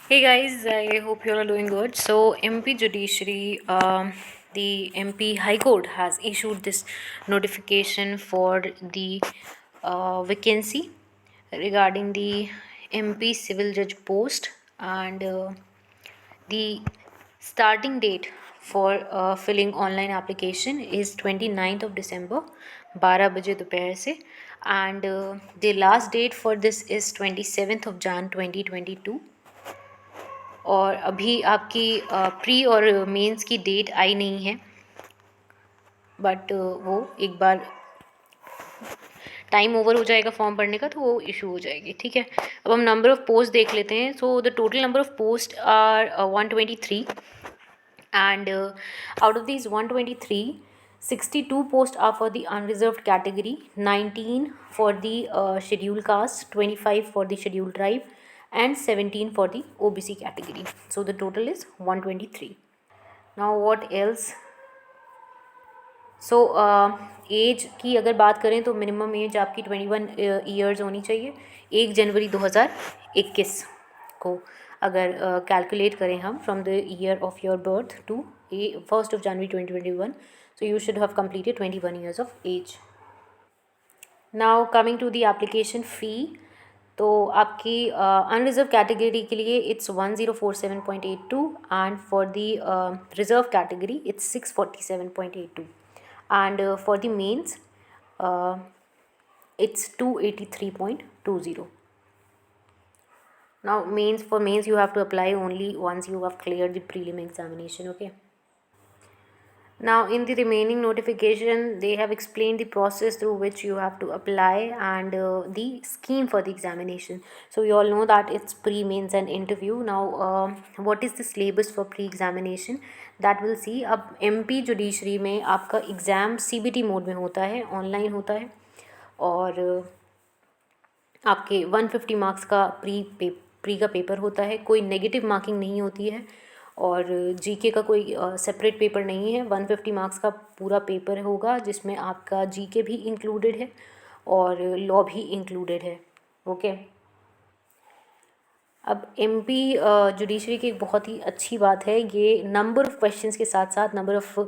Hey guys, I hope you're all doing good. So, MP Judiciary, the MP High Court has issued this notification for the vacancy regarding the MP Civil Judge post, and the starting date for filling online application is 29th of December 12 बजे दोपहर से, and the last date for this is 27th of Jan 2022. और अभी आपकी pre और mains की date आई नहीं है, बट वो एक बार टाइम ओवर हो जाएगा फॉर्म भरने का तो वो इशू हो जाएगी, ठीक है। अब हम नंबर ऑफ़ पोस्ट देख लेते हैं। So the total number of post are 123, and out of these 123, 62 posts are for the unreserved category, 19 for the scheduled caste, 25 for the scheduled tribe, and 17 for the OBC category. So the total is 123. Now what else? So age की अगर बात करें तो minimum age आपकी 21 years होनी चाहिए। 1 January 2021 को अगर कैलकुलेट करें हम from the year of your birth to 1 January 2021, so you should have completed 21 years of age. Now coming to the application fee, तो आपकी अनरिजर्व कैटेगरी के लिए it's 1047.82, and for the reserve category it's 647.82, and for the mains it's 283.20. Now for mains you have to apply only once you have cleared the prelim examination, okay. Now in the remaining notification they have explained the process through which you have to apply, and the scheme for the examination. So you all know that it's pre, mains and interview. Now what is the syllabus for pre examination, that will see. अब MP judiciary में आपका exam CBT mode में होता है, online होता है, और आपके 150 मार्क्स का प्री का पेपर होता है। कोई नेगेटिव मार्किंग नहीं होती है, और जीके का कोई सेपरेट पेपर नहीं है। 150 मार्क्स का पूरा पेपर होगा जिसमें आपका जीके भी इंक्लूडेड है और लॉ भी इंक्लूडेड है, ओके। अब एमपी जुडिशरी की एक बहुत ही अच्छी बात है, ये नंबर ऑफ़ क्वेश्चंस के साथ साथ नंबर ऑफ़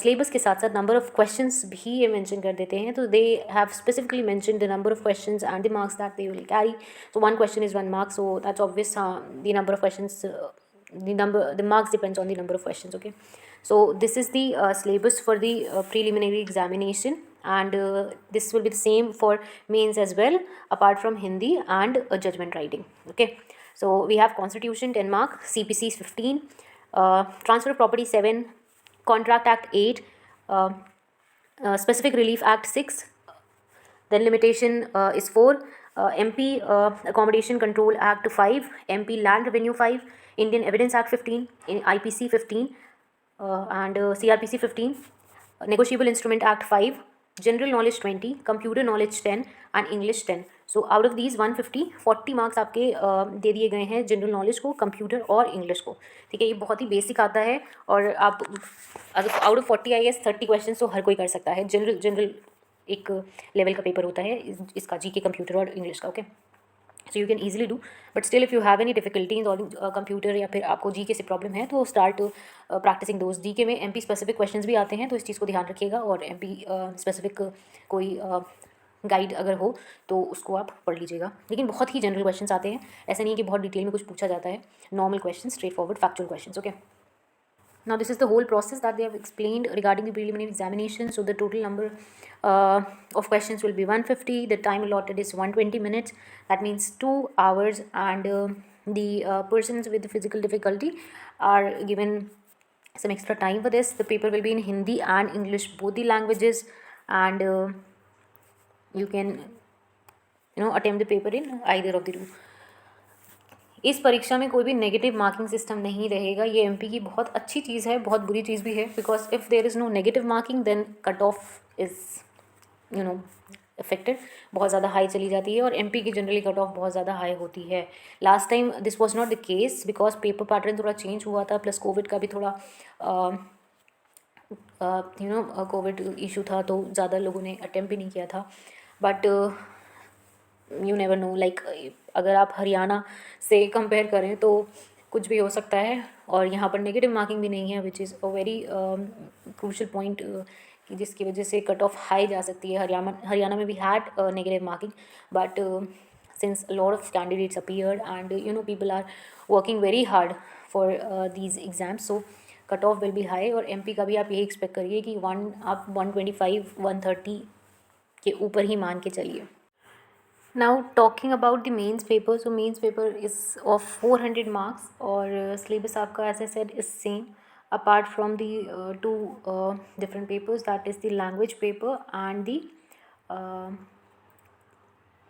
सिलेबस के साथ साथ नंबर ऑफ़ क्वेश्चंस भी ये मेंशन कर देते हैं। तो they have specifically mention the number of questions and the marks that they will carry. So 1 question is 1 mark, so that's obvious. The number of questions, the marks depends on the number of questions, okay. So this is the syllabus for the preliminary examination, and this will be the same for mains as well, apart from Hindi and judgment writing, okay. So we have constitution 10 mark, CPC is 15, transfer of property 7, contract act 8, uh, specific relief act 6, then limitation is 4, MP accommodation control act 5, MP land revenue 5, Indian evidence act 15, IPC 15, and CRPC 15, negotiable instrument act 5, general knowledge 20, computer knowledge 10, and English 10. So out of these 150, 40 marks आपके दे दिए गए हैं general knowledge को, computer और English को, ठीक है। ये बहुत ही बेसिक आता है, और आप अगर out of 40 I S 30 question तो हर कोई कर सकता है। जनरल एक लेवल का पेपर होता है इसका, जीके, कंप्यूटर और इंग्लिश का, okay. So you can easily do, but still if you have any difficulty in solving computer, या फिर आपको जीके से प्रॉब्लम है, तो स्टार्ट प्रैक्टिसिंग दोज। जीके में एमपी स्पेसिफिक क्वेश्चंस भी आते हैं, तो इस चीज़ को ध्यान रखिएगा, और एमपी स्पेसिफिक कोई गाइड अगर हो तो उसको आप पढ़ लीजिएगा। लेकिन बहुत ही जनरल क्वेश्चंस आते हैं, ऐसा नहीं है कि बहुत डिटेल में कुछ पूछा जाता है। Normal question, straight forward factual questions, okay. Now this is the whole process that they have explained regarding the preliminary examination. So the total number of questions will be 150. The time allotted is 120 minutes. That means 2 hours, and the persons with the physical difficulty are given some extra time for this. The paper will be in Hindi and English, both the languages, and you can attempt the paper in either of the two. इस परीक्षा में कोई भी negative marking system नहीं रहेगा। ये MP की बहुत अच्छी चीज़ है, बहुत बुरी चीज़ भी है, because if there is no negative marking then cut off is affected, बहुत ज़्यादा हाई चली जाती है, और एमपी की जनरली कट ऑफ बहुत ज़्यादा हाई होती है। Last time this was not the case, because paper pattern थोड़ा चेंज हुआ था, प्लस कोविड का भी थोड़ा कोविड इशू था, तो ज़्यादा लोगों ने अटेम्प्ट भी नहीं किया था। But you never know, like अगर आप हरियाणा से कंपेयर करें तो कुछ भी हो सकता है, और यहाँ पर नेगेटिव मार्किंग भी नहीं है, which is a very crucial point, कि जिसकी वजह से कट ऑफ हाई जा सकती है। हरियाणा में भी had negative marking, but since a lot of candidates appeared and people are working very hard for these exams, so cut off will be high. और एमपी का भी आप यही एक्सपेक्ट करिए कि आप 125 130 के ऊपर ही मान के चलिए। Now talking about the mains paper, so mains paper is of 400 marks, और सिलेबस आपका as I said is same apart from the two different papers, that is the language paper and the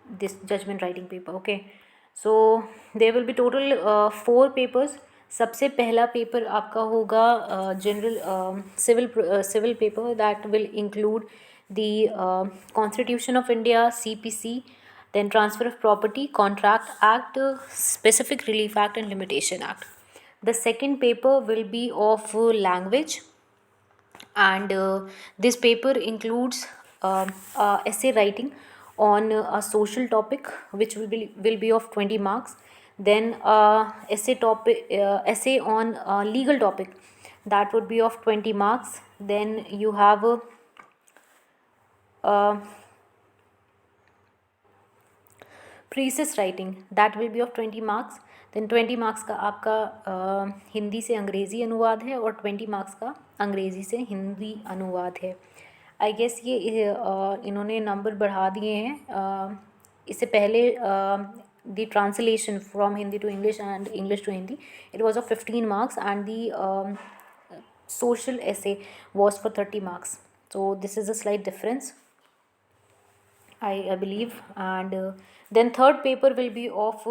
this judgment writing paper. Okay, so there will be total 4 papers. सबसे पहला paper आपका होगा general civil paper, that will include the constitution of India, CPC, then transfer of property, contract act, specific relief act and limitation act. The second paper will be of language, and this paper includes essay writing on a social topic, which will be of 20 marks. Then essay on legal topic, that would be of 20 marks. Then you have precis writing, that will be of 20 marks. Then 20 marks का आपका हिंदी से अंग्रेज़ी अनुवाद है, और 20 marks का अंग्रेज़ी से हिंदी अनुवाद है. आई गेस ये इन्होंने नंबर बढ़ा दिए हैं. इससे पहले the translation from Hindi to English and English to Hindi, it was of 15 marks, and the social essay was for 30 marks. So this is a slight difference, I believe. And then third paper will be of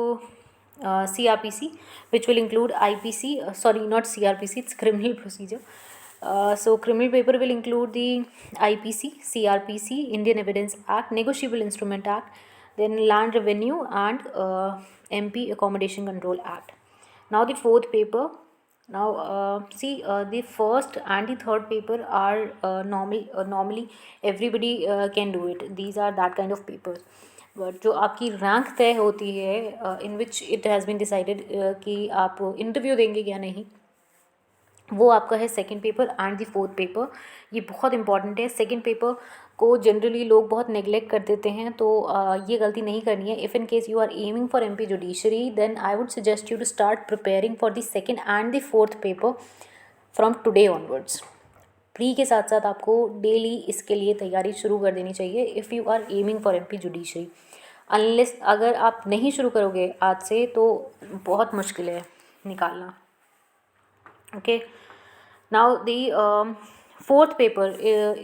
CRPC, which will include IPC, sorry, not CRPC, it's criminal procedure. So criminal paper will include the IPC, CRPC, Indian Evidence Act, Negotiable Instrument Act, then Land Revenue, and MP Accommodation Control Act. Now the fourth paper. Now see, the first and the third paper are normally everybody can do it. These are that kind of papers. But जो आपकी rank तय होती है, in which it has been decided कि आप interview देंगे या नहीं, वो आपका है second paper and the fourth paper. ये बहुत इंपॉर्टेंट है. सेकंड पेपर को जनरली लोग बहुत नेग्लेक्ट कर देते हैं, तो ये गलती नहीं करनी है. If in case you are aiming for MP judiciary, then I would suggest you to start preparing for the second and the fourth paper from today onwards. Pre के साथ साथ आपको डेली इसके लिए तैयारी शुरू कर देनी चाहिए if you are aiming for MP judiciary. Unless अगर आप नहीं शुरू करोगे आज से, तो बहुत मुश्किल है निकालना. Okay, now the fourth paper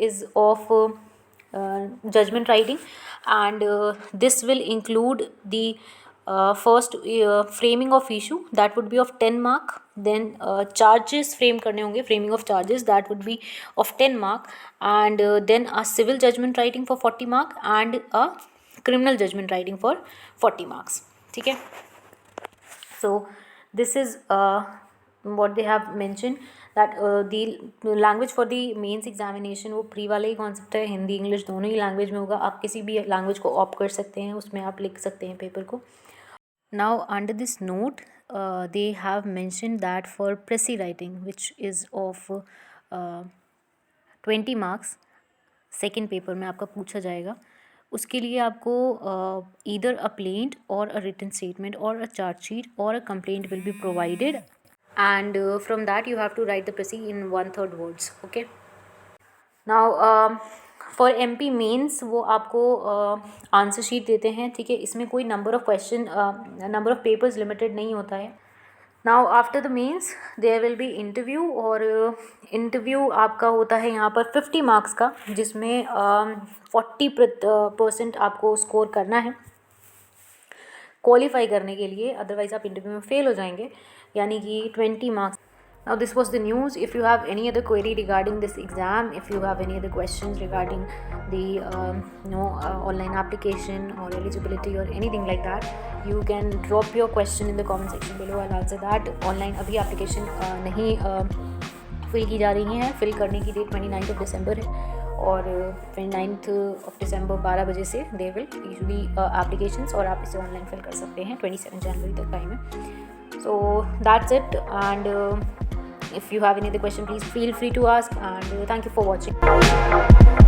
is of judgment writing, and this will include the first framing of issue, that would be of 10 mark. Then charges frame करने होंगे, framing of charges, that would be of 10 mark, and then a civil judgment writing for 40 mark and a criminal judgment writing for 40 marks. ठीक है. So this is what they have mentioned, that the language for the mains examination वो pre वाला ही concept है. Hindi English दोनों ही language में होगा. आप किसी भी लैंग्वेज को ऑप्ट कर सकते हैं, उसमें आप लिख सकते हैं पेपर को. Now under this note they have mentioned that for pressy writing, which is of 20 marks, second paper में आपका पूछा जाएगा. उसके लिए आपको either a plaint or a written statement or a charge sheet or a complaint will be provided, and from that you have to write the pressy in 1/3 words. Okay, now for MP mains वो आपको answer sheet देते हैं. ठीक है, इसमें कोई number of question, number of papers limited नहीं होता है. Now after the mains there will be interview, और इंटरव्यू आपका होता है यहाँ पर 50 मार्क्स का, जिसमें 40% आपको स्कोर करना है क्वालिफाई करने के लिए, अदरवाइज़ आप इंटरव्यू में फेल हो जाएंगे, यानी कि 20 marks. Now this was the news. If you have any other query regarding this exam, if you have any other questions regarding the online application or eligibility or anything like that, you can drop your question in the comment section below. I'll answer that. Online अभी application नहीं fill की जा रही हैं. fill करने की date 29 December है, और 29 ऑफ दिसंबर 12 बजे से दे विल यूजुअली एप्लीकेशंस, और आप इसे ऑनलाइन फिल कर सकते हैं। 27 जनवरी तक टाइम है। So that's it, and if you have any other question, please feel free to ask, and thank you for watching.